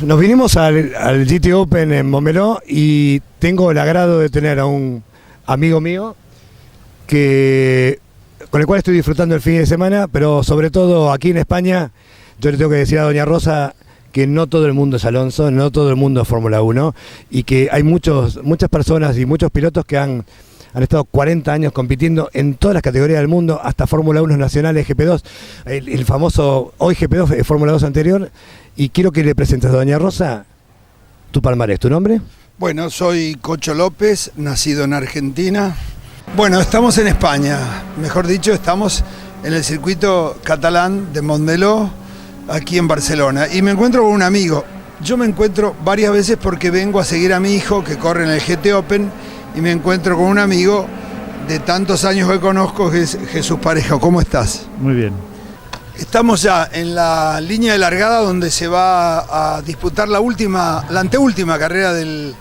Nos vinimos al GT Open en Montmeló y tengo el agrado de tener a un amigo mío con el cual estoy disfrutando el fin de semana, pero sobre todo aquí en España, yo le tengo que decir a doña Rosa que no todo el mundo es Alonso, no todo el mundo es Fórmula 1 y que hay muchas personas y muchos pilotos que han estado 40 años compitiendo en todas las categorías del mundo, hasta Fórmula 1 nacionales, GP2, el famoso hoy GP2, Fórmula 2 anterior, y quiero que le presentes a doña Rosa tu palmarés, ¿tu nombre? Bueno, soy Cocho López, nacido en Argentina. Bueno, estamos en España, mejor dicho, estamos en el circuito catalán de Montmeló, aquí en Barcelona, y me encuentro con un amigo. Yo me encuentro varias veces porque vengo a seguir a mi hijo que corre en el GT Open, y me encuentro con un amigo de tantos años que conozco, que es Jesús Parejo. ¿Cómo estás? Muy bien. Estamos ya en la línea de largada donde se va a disputar la anteúltima carrera del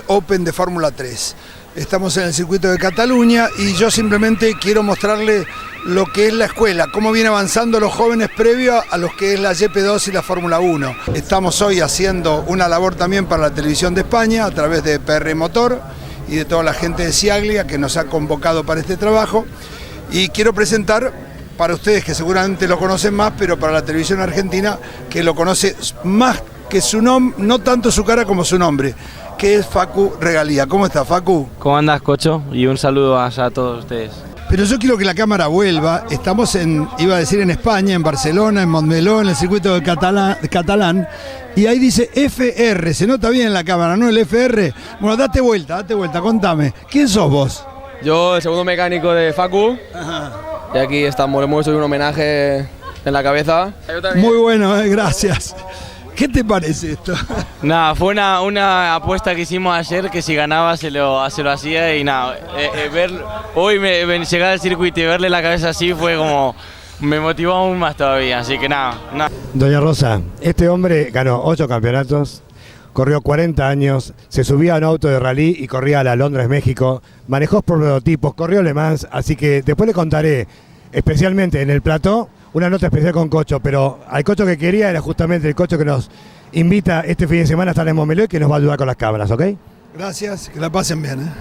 Open de Fórmula 3. Estamos en el circuito de Cataluña y yo simplemente quiero mostrarle lo que es la escuela, cómo vienen avanzando los jóvenes previo a los que es la GP2 y la Fórmula 1. Estamos hoy haciendo una labor también para la televisión de España a través de PR Motor y de toda la gente de Siaglia que nos ha convocado para este trabajo. Y quiero presentar para ustedes que seguramente lo conocen más, pero para la televisión argentina que lo conoce más que su nombre, no tanto su cara como su nombre, que es Facu Regalía. ¿Cómo estás, Facu? ¿Cómo andás, Cocho? Y un saludo a todos ustedes. Pero yo quiero que la cámara vuelva. Estamos iba a decir en España, en Barcelona, en Montmeló, en el circuito de catalán. Y ahí dice FR, se nota bien en la cámara, ¿no? El FR. Bueno, date vuelta, contame. ¿Quién sos vos? Yo, el segundo mecánico de Facu. Ajá. Y aquí estamos, le hemos hecho un homenaje en la cabeza. Muy bueno, gracias. ¿Qué te parece esto? Nada, fue una apuesta que hicimos ayer, que si ganaba se lo hacía y nada, hoy llegar al circuito y verle la cabeza así fue como, me motivó aún más todavía, así que nada. Doña Rosa, este hombre ganó 8 campeonatos, corrió 40 años, se subía a un auto de rally y corría a la Londres, México, manejó prototipos, corrió Le Mans, así que después le contaré, especialmente en el plató, una nota especial con Cocho, pero al Cocho que quería era justamente el Cocho que nos invita este fin de semana a estar en Montmeló y que nos va a ayudar con las cámaras, ¿ok? Gracias, que la pasen bien,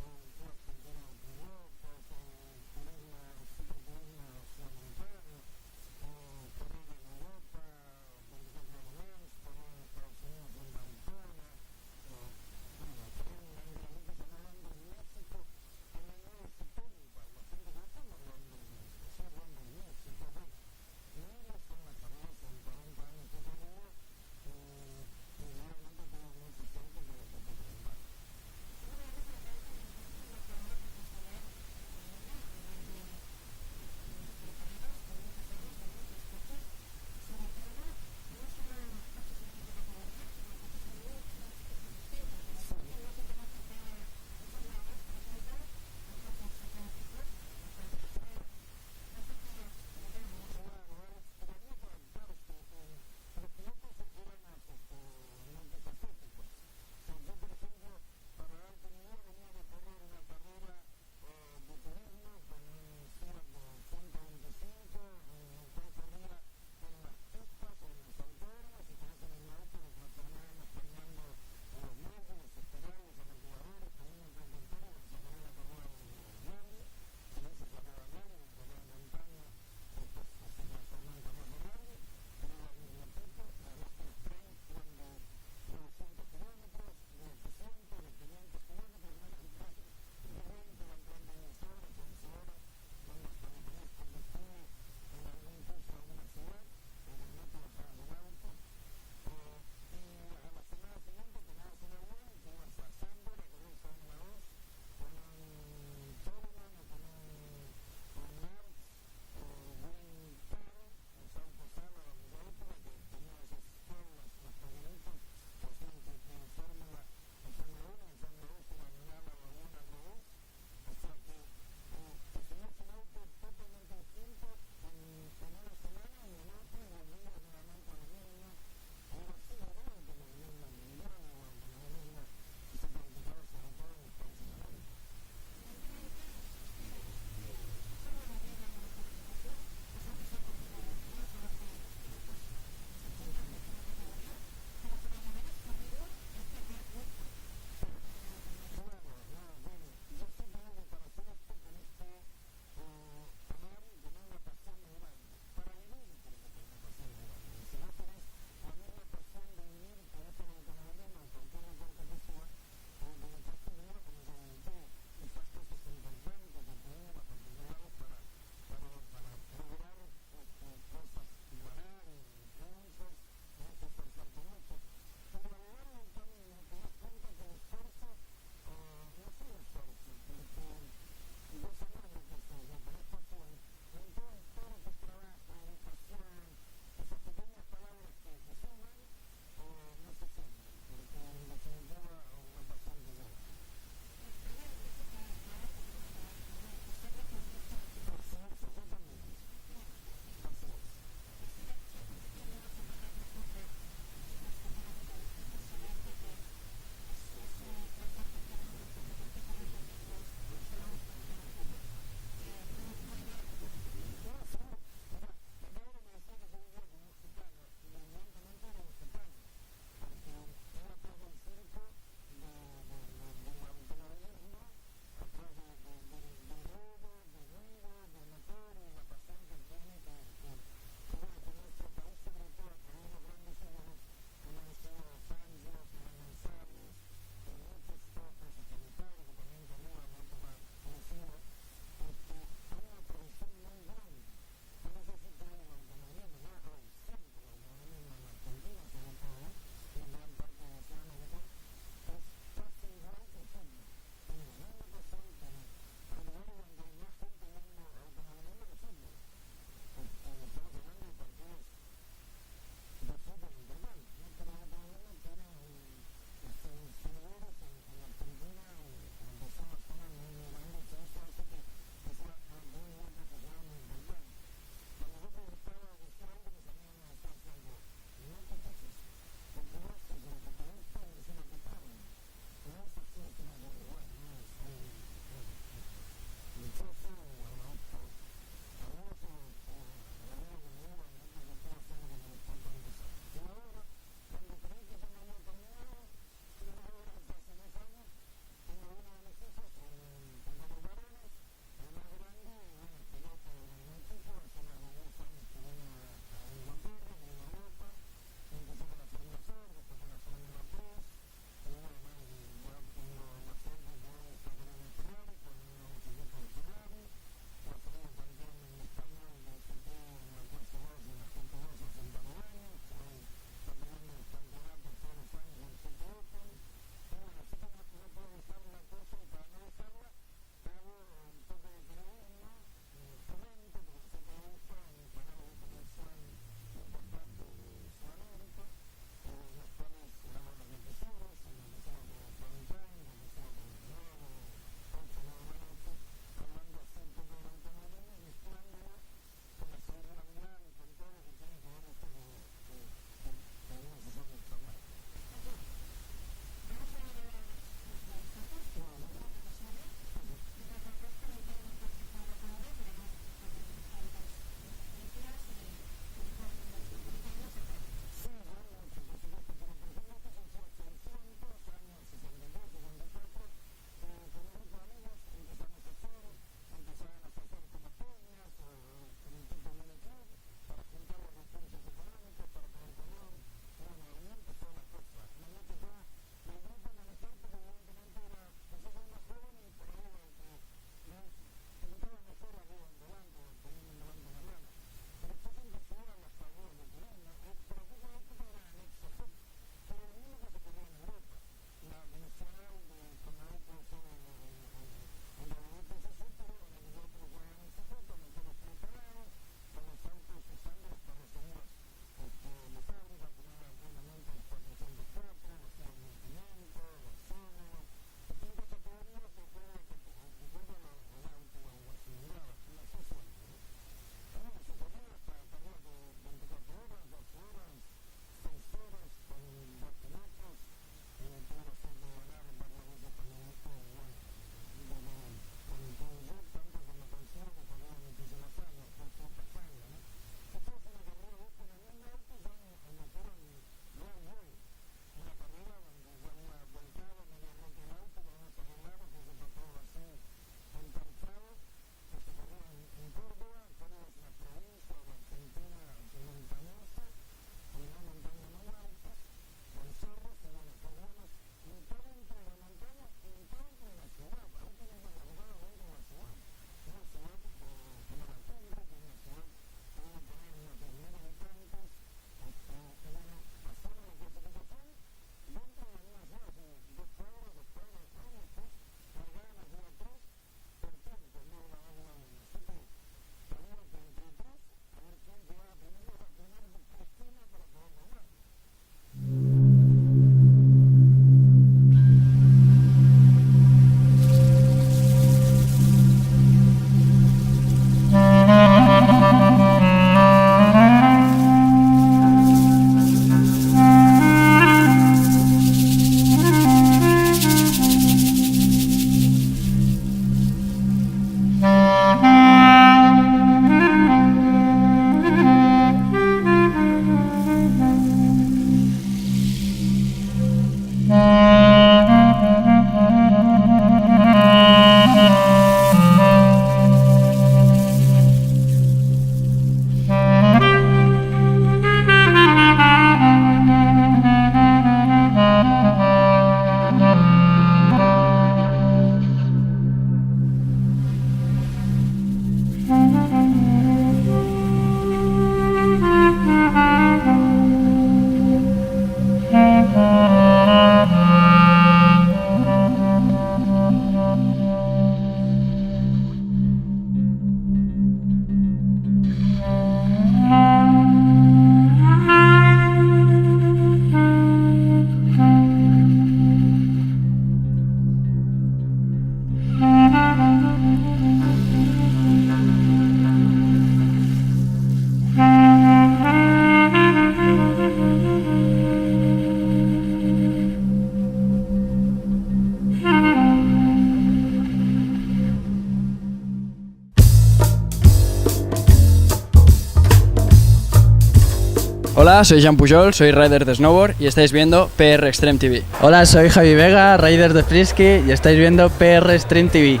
Hola, soy Jean Pujol, soy rider de snowboard y estáis viendo PR Extreme TV. Hola, soy Javi Vega, rider de Frisky y estáis viendo PR Extreme TV.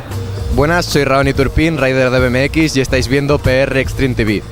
Buenas, soy Raoni Turpin, rider de BMX y estáis viendo PR Extreme TV.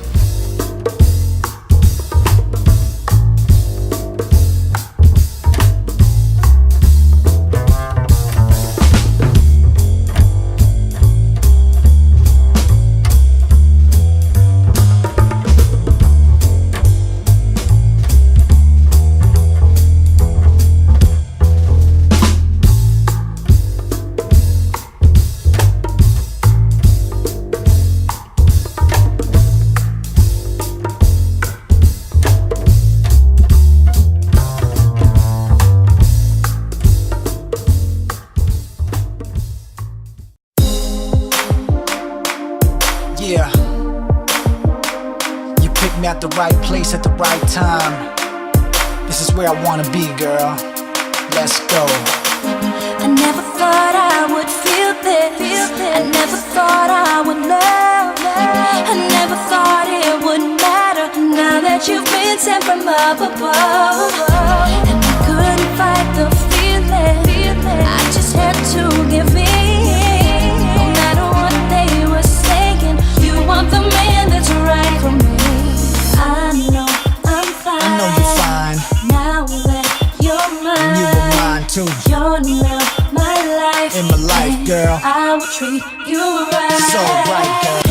Yeah, you picked me at the right place at the right time. This is where I wanna be, girl. Let's go. I never thought I would feel this. I never thought I would love. I never thought it would matter. Now that you've been sent from up above, and I couldn't fight the feeling. I just had to give in. No matter what they were saying, you want the man that's right for me. I know I'm fine. I know you're fine. Now that you're mine, And you were mine too. you're now my life. In my life, girl. I will treat you right. So right, girl.